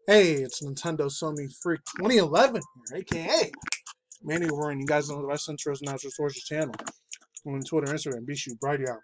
Hey, it's Nintendo Sony Freak 2011 here, aka MannyWolverine. You guys know the best intros and outros towards the channel. I'm on Twitter, Instagram, BShoot, Brighteout,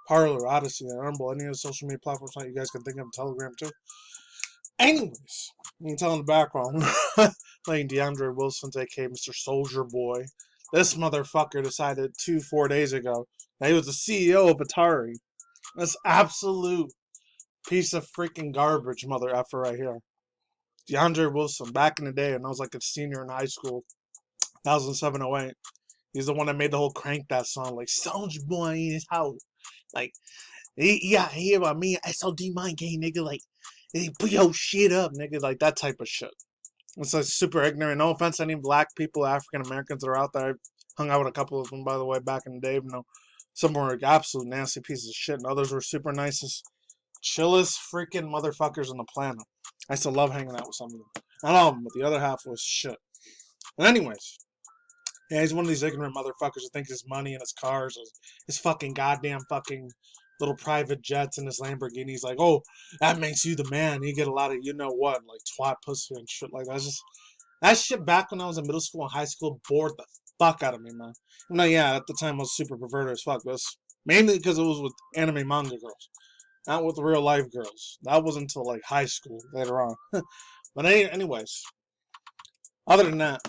Parlor, Odyssey, and Rumble, any of the social media platforms that you guys can think of, Telegram too. Anyways, you can tell in the background, playing Deandre Wilson, aka Mr. Souja Boy. This motherfucker decided 4 days ago that he was the CEO of Atari. That's absolute piece of freaking garbage, mother effer right here. Deandre Wilson, back in the day, and I was like a senior in high school, 2007-08. He's the one that made the whole Crank That song, like, Souja Boy in his house. Like, he about me, SOD mind game, nigga, like, hey, put your shit up, nigga, like, that type of shit. It's like super ignorant. No offense to any black people, African Americans that are out there. I hung out with a couple of them, by the way, back in the day. You know, some were absolute nasty pieces of shit, and others were super nicest, chillest freaking motherfuckers on the planet. I still love hanging out with some of them. Not all of them, but the other half was shit. But anyways, yeah, he's one of these ignorant motherfuckers who thinks his money and his cars, his fucking goddamn fucking little private jets and his Lamborghinis, like, oh, that makes you the man. You get a lot of you know what, like twat pussy and shit like that. It's just that shit back when I was in middle school and high school bored the fuck out of me, man. No, yeah, at the time I was super perverted as fuck, but it's mainly because it was with anime manga girls, not with real life girls. That wasn't until like high school later on. But anyways, other than that,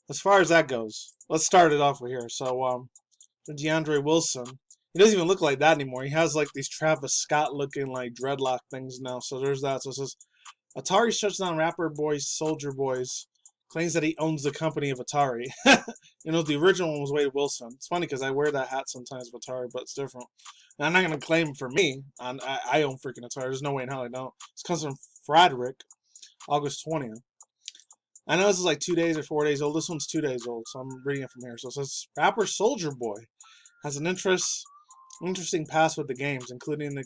as far as that goes, let's start it off with here. So, Deandre Wilson, he doesn't even look like that anymore. He has like these Travis Scott looking like dreadlock things now. So there's that. So it says Atari shuts down rapper boys Souja Boys, claims that he owns the company of Atari. You know, the original one was Wade Wilson. It's funny because I wear that hat sometimes with Atari, but it's different. And I'm not going to claim for me. I own freaking Atari. There's no way in hell I don't. This comes from Frederick, August 20th. I know this is like 2 days or 4 days old. This one's 2 days old, so I'm reading it from here. So it says, rapper Souja Boy has an interesting past with the games, including when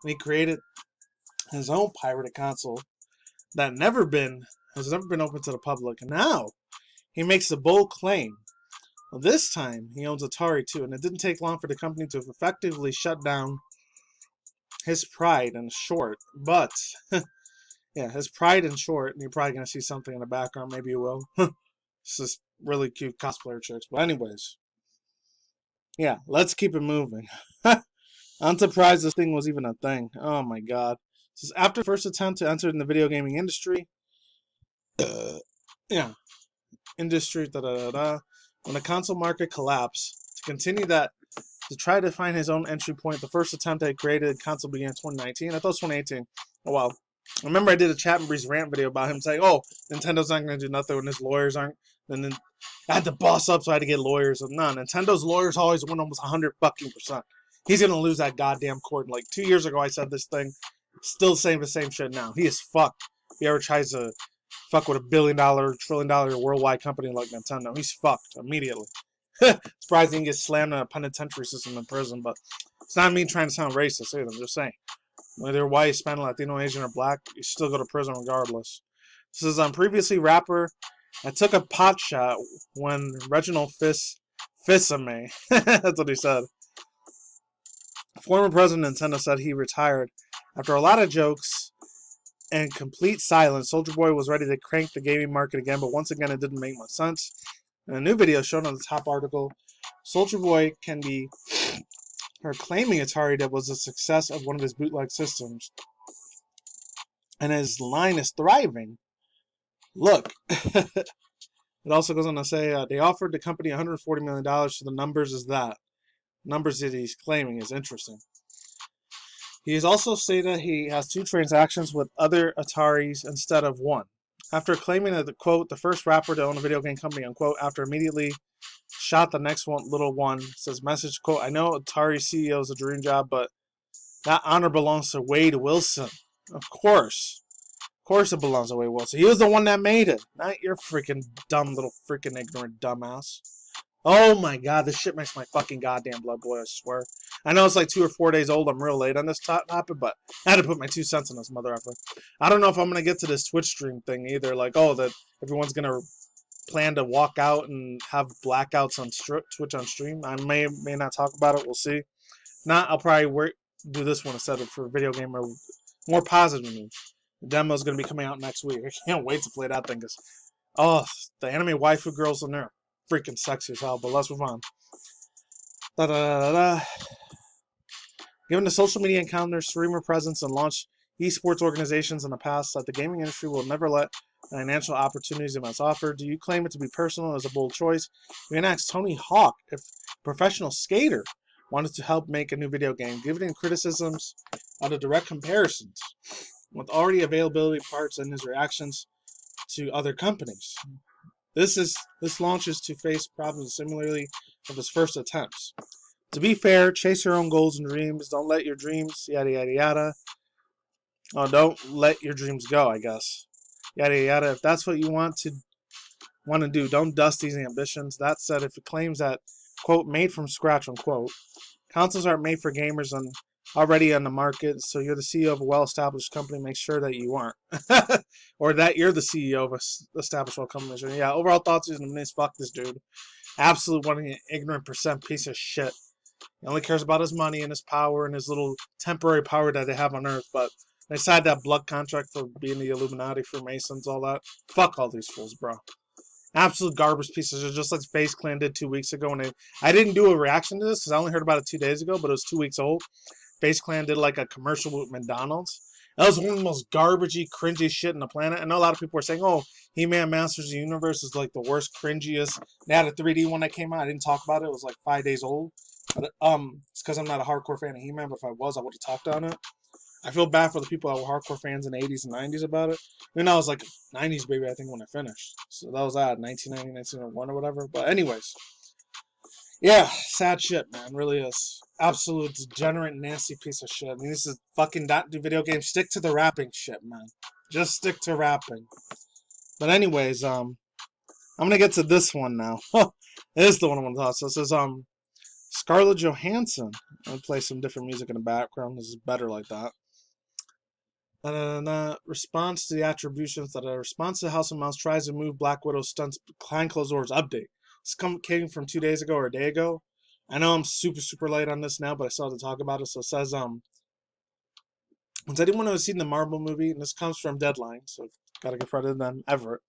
he created his own pirated console that has never been open to the public. And now he makes a bold claim. Well, this time he owns Atari too, and it didn't take long for the company to effectively shut down his pride in short. But yeah, his pride in short, and you're probably gonna see something in the background, maybe you will. This is really cute cosplayer chicks. But anyways, yeah, let's keep it moving. I'm surprised this thing was even a thing. Oh my god. This is after the first attempt to enter in the video gaming industry. Yeah, industry. When the console market collapsed, to try to find his own entry point, the first attempt I created console began in 2019. I thought it was 2018. Oh wow. I remember I did a Chat and Breeze rant video about him saying, "Oh, Nintendo's not going to do nothing when his lawyers aren't." And then I had to boss up, so I had to get lawyers. And no, Nintendo's lawyers always win almost 100%. He's going to lose that goddamn court. Like 2 years ago, I said this thing. Still saying the same shit now. He is fucked. If he ever tries to fuck with $1 billion, $1 trillion worldwide company like Nintendo, he's fucked immediately. Surprising he gets slammed in a penitentiary system in prison, but it's not me trying to sound racist either. I'm just saying. Whether you're white, Hispanic, Latino, Asian, or black, you still go to prison regardless. This is previously rapper. I took a pot shot when Reginald Fils-Aimé. That's what he said. Former president of Nintendo said he retired. After a lot of jokes and complete silence, Souja Boy was ready to crank the gaming market again, but once again it didn't make much sense. In a new video shown on the top article, Souja Boy can be heard claiming Atari that was a success of one of his bootleg systems, and his line is thriving. Look, it also goes on to say they offered the company $140 million, so the numbers that he's claiming is interesting. He has also stated he has 2 transactions with other Ataris instead of 1. After claiming that, quote, the first rapper to own a video game company, unquote, after immediately shot the next little one, says message, quote, I know Atari CEO is a dream job, but that honor belongs to Wade Wilson. Of course. Of course it belongs to Wade Wilson. He was the one that made it, not your freaking dumb little freaking ignorant dumbass. Oh my god, this shit makes my fucking goddamn blood boil, I swear. I know it's like 2 or 4 days old, I'm real late on this topic, but I had to put my 2 cents on this mother effer. I don't know if I'm going to get to this Twitch stream thing either, like, oh, that everyone's going to plan to walk out and have blackouts on Twitch on stream. I may not talk about it, we'll see. Not, I'll probably do this one instead of for video gamer more positive news. The demo is going to be coming out next week. I can't wait to play that thing. Cause, oh, the anime waifu girls in there, freaking sexy as hell. But let's move on. Da, da, da, da. Given the social media encounters, streamer presence, and launch esports organizations in the past, that the gaming industry will never let financial opportunities it must offer, do you claim it to be personal as a bold choice? We can ask Tony Hawk if a professional skater wanted to help make a new video game, given criticisms of the direct comparisons with already availability parts and his reactions to other companies. This launches to face problems similarly of his first attempts. To be fair, chase your own goals and dreams. Don't let your dreams, yada yada yada. Oh, don't let your dreams go, I guess. Yada yada. If that's what you want to do, don't dust these ambitions. That said, if it claims that, quote, made from scratch, unquote, consoles aren't made for gamers and already on the market, so you're the CEO of a well-established company, make sure that you aren't. Or that you're the CEO of an established well-company. Yeah, overall thoughts is fuck this dude. Absolute one ignorant percent piece of shit. He only cares about his money and his power and his little temporary power that they have on Earth, but they signed that blood contract for being the Illuminati, Freemasons, all that. Fuck all these fools, bro. Absolute garbage pieces, just like FaZe Clan did 2 weeks ago. And I didn't do a reaction to this because I only heard about it 2 days ago, but it was 2 weeks old. FaZe Clan did like a commercial with McDonald's. That was one of the most garbagey, cringy shit in the planet. I know a lot of people were saying, oh, He-Man Masters of the Universe is like the worst, cringiest. They had a 3D one that came out. I didn't talk about it. It was like 5 days old. But it's because I'm not a hardcore fan of He-Man, but if I was, I would have talked on it. I feel bad for the people that were hardcore fans in the 80s and 90s about it. I mean, I was like 90s baby, I think, when I finished. So that was that, 1990, 1991 or whatever. But anyways, yeah, sad shit, man. Really is. Absolute degenerate, nasty piece of shit. I mean, this is fucking not do video games. Stick to the rapping shit, man. Just stick to rapping. But anyways, I'm gonna get to this one now. This is the one I want to talk. So it says, Scarlett Johansson. I'll play some different music in the background. This is better like that. Response to the attributions that a response to House of Mouse tries to move Black Widow stunts behind closed doors update. This came from 2 days ago or a day ago. I know I'm super late on this now, but I still have to talk about it. So it says, once anyone who has seen the Marvel movie, and this comes from Deadline, so gotta give credit to them, Everett.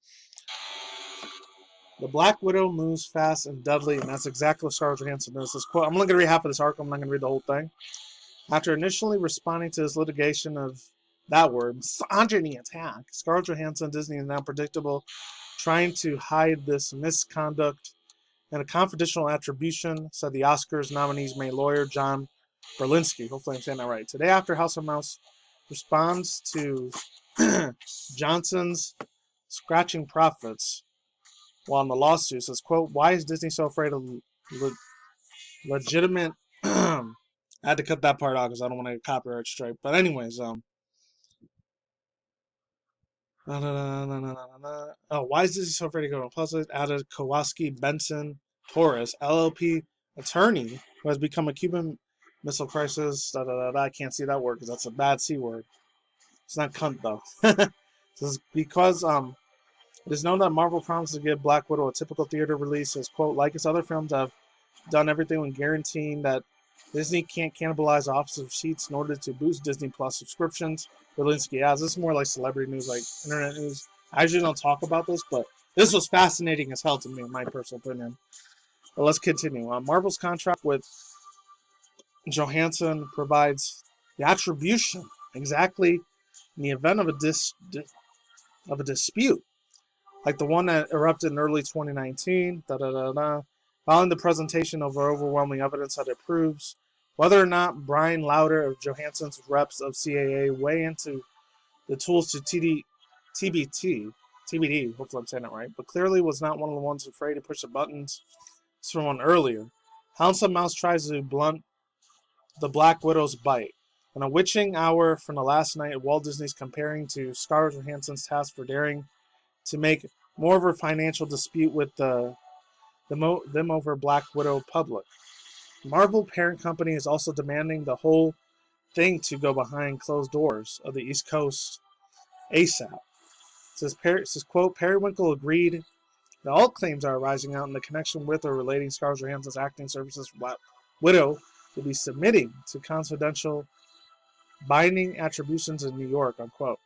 The Black Widow moves fast and deadly, and that's exactly what Scarlett Johansson does. This quote, I'm only going to read half of this article, I'm not going to read the whole thing. After initially responding to this litigation of that word, misogyny attack, Scarlett Johansson, Disney is now predictable, trying to hide this misconduct and a confidential attribution, said the Oscars nominee's main lawyer, John Berlinski. Hopefully I'm saying that right. Today, after House of Mouse responds to Johnson's scratching profits while in the lawsuit, says, quote, why is Disney so afraid of legitimate... I had to cut that part out because I don't want to get copyright strike. But anyways, why is Disney so afraid to go to public? Added Kowalski Benson Torres, LLP attorney who has become a Cuban Missile Crisis. I can't see that word because that's a bad C word. It's not cunt though. This is because it is known that Marvel promised to give Black Widow a typical theater release. As quote, like its other films, have done everything when guaranteeing that Disney can't cannibalize office receipts in order to boost Disney Plus subscriptions. Berlinski has. This is more like celebrity news, like internet news. I usually don't talk about this, but this was fascinating as hell to me, in my personal opinion. But let's continue. Marvel's contract with Johansson provides the attribution exactly in the event of a dispute, like the one that erupted in early 2019. Following the presentation of overwhelming evidence that it proves whether or not Brian Lauder of Johansson's reps of CAA weigh into the tools to TBD, hopefully I'm saying it right, but clearly was not one of the ones afraid to push the buttons from one earlier. House of Mouse tries to blunt the Black Widow's bite. In a witching hour from the last night, Walt Disney's comparing to Scarlett Johansson's task for daring to make more of a financial dispute with them over Black Widow public. Marvel parent company is also demanding the whole thing to go behind closed doors of the East Coast ASAP. It says, quote, Periwinkle agreed that all claims are arising out in the connection with or relating Scarlett Johansson's acting services for Black Widow will be submitting to confidential binding attributions in New York, unquote.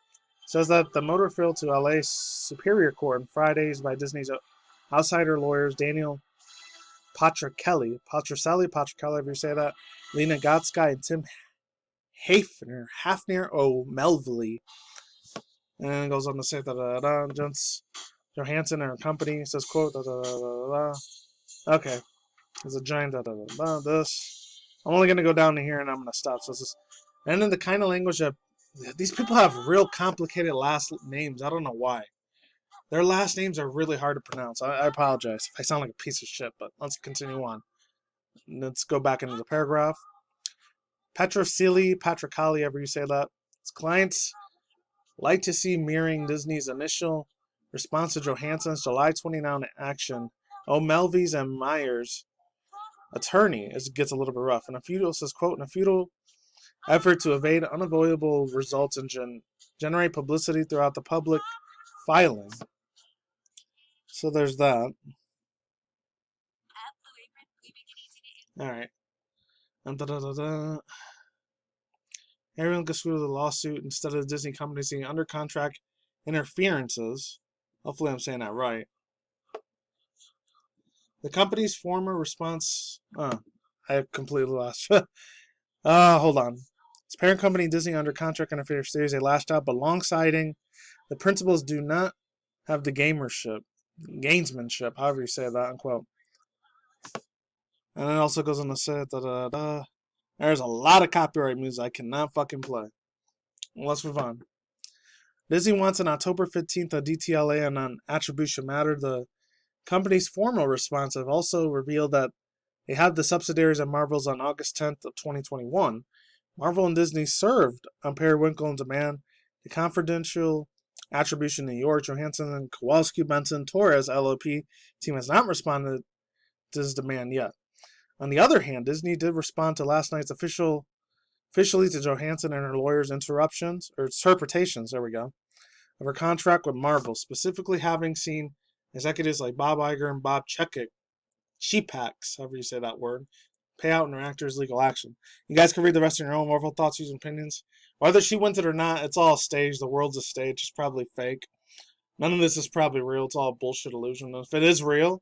Says that the motor filled to LA Superior Court on Fridays by Disney's outsider lawyers Daniel Patricelli, however you say that, Lena Gotsky, and Tim Hafner O'Melville. And it goes on to say that Jens Johansson and her company says, quote, okay, there's a giant this. I'm only going to go down to here and I'm going to stop. So this is, and in the kind of language that these people have real complicated last names. I don't know why. Their last names are really hard to pronounce. I apologize if I sound like a piece of shit, but let's continue on. Let's go back into the paragraph. Patricali, however you say that. Its clients like to see mirroring Disney's initial response to Johansson's July 29 action. O'Melvey's and Myers' attorney, as it gets a little bit rough. And a futile says, quote, in a futile effort to evade unavoidable results and generate publicity throughout the public filing. So there's that. Alright. Everyone gets through the lawsuit instead of the Disney company seeing under contract interferences. Hopefully I'm saying that right. The company's former response... I completely lost. Hold on. Its parent company, Disney, under contract interference theories, they lashed out, but alongside the principals do not have the gamesmanship, however you say that, unquote. And it also goes on to say that there's a lot of copyright music I cannot fucking play. Let's move on. Disney wants an October 15th a DTLA on an attribution matter. The company's formal response have also revealed that they had the subsidiaries of Marvel's on August 10th of 2021. Marvel and Disney served on Periwinkle and demand the confidential attribution in New York. Johansson and Kowalski Benson Torres LLP team has not responded to this demand yet. On the other hand, Disney did respond to last night's officially to Johansson and her lawyers' interpretations, of her contract with Marvel, specifically having seen executives like Bob Iger and Bob Chapek, however you say that word, pay out in her actors' legal action. You guys can read the rest of your own Marvel thoughts, views, and opinions. Whether she wins it or not, it's all staged. The world's a stage. It's probably fake. None of this is probably real. It's all a bullshit illusion. If it is real,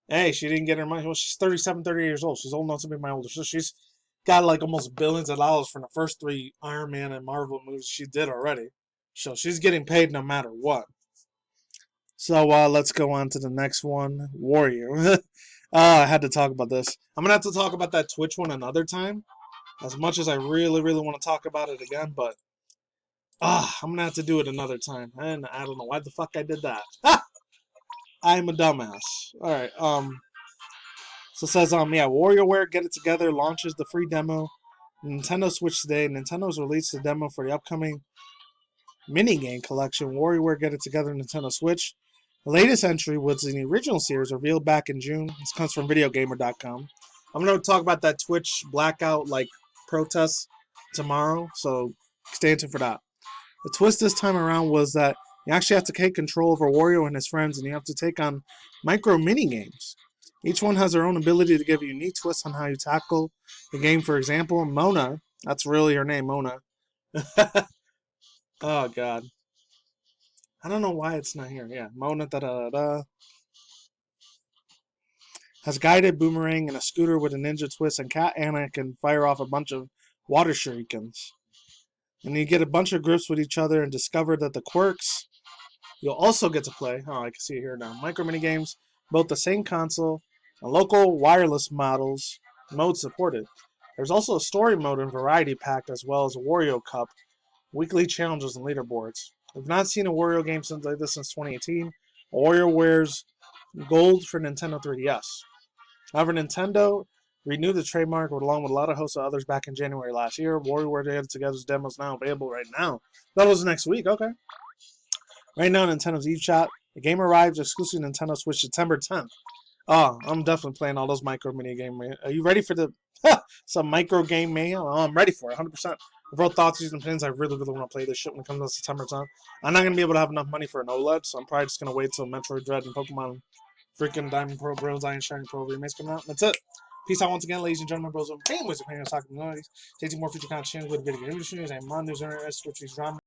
hey, she didn't get her money. Well, she's 37, 38 years old. She's old enough to be my older sister. She's got like almost billions of dollars from the first 3 Iron Man and Marvel movies she did already. So she's getting paid no matter what. So let's go on to the next one. Warrior. I had to talk about this. I'm going to have to talk about that Twitch one another time. As much as I really, really want to talk about it again. But I'm going to have to do it another time. And I don't know why the fuck I did that. I'm a dumbass. Alright, so it says, WarioWare Get It Together launches the free demo. Nintendo Switch today. Nintendo's released the demo for the upcoming minigame collection, WarioWare Get It Together Nintendo Switch. The latest entry was in the original series revealed back in June. This comes from VideoGamer.com. I'm going to talk about that Twitch Blackout, protest tomorrow, so stay tuned for that. The twist this time around was that you actually have to take control over Wario and his friends, and you have to take on micro mini-games. Each one has their own ability to give a unique twist on how you tackle the game. For example, Mona, that's really her name, Mona. Oh, God. I don't know why it's not here. Yeah, Mona, has guided boomerang and a scooter with a ninja twist, and Cat Anna can fire off a bunch of water shurikens. And you get a bunch of grips with each other and discover that the quirks you'll also get to play. Oh, I can see it here now. Micro minigames, both the same console and local wireless modes supported. There's also a story mode and variety pack, as well as a Wario Cup, weekly challenges and leaderboards. We've not seen a Wario game like this since 2018. WarioWare's Gold for Nintendo 3DS. However, Nintendo renewed the trademark along with a lot of hosts of others back in January last year. WarioWare Get It Together's demo is now available right now. That was next week, okay. Right now, Nintendo's eShop. The game arrives exclusively Nintendo Switch September 10th. Oh, I'm definitely playing all those micro mini games. Are you ready for some micro game mayhem? Oh, I'm ready for it, 100%. With thoughts, views, and opinions, I really, really want to play this shit when it comes to September 10th. I'm not going to be able to have enough money for an OLED, so I'm probably just going to wait till Metroid Dread and Pokemon freaking Diamond Pro, Brilliant Shiny Pro remakes come out. That's it. Peace out once again, ladies and gentlemen, bros, and families of parents, talking minorities. Taking more future content with video game industries and Mondays, drama.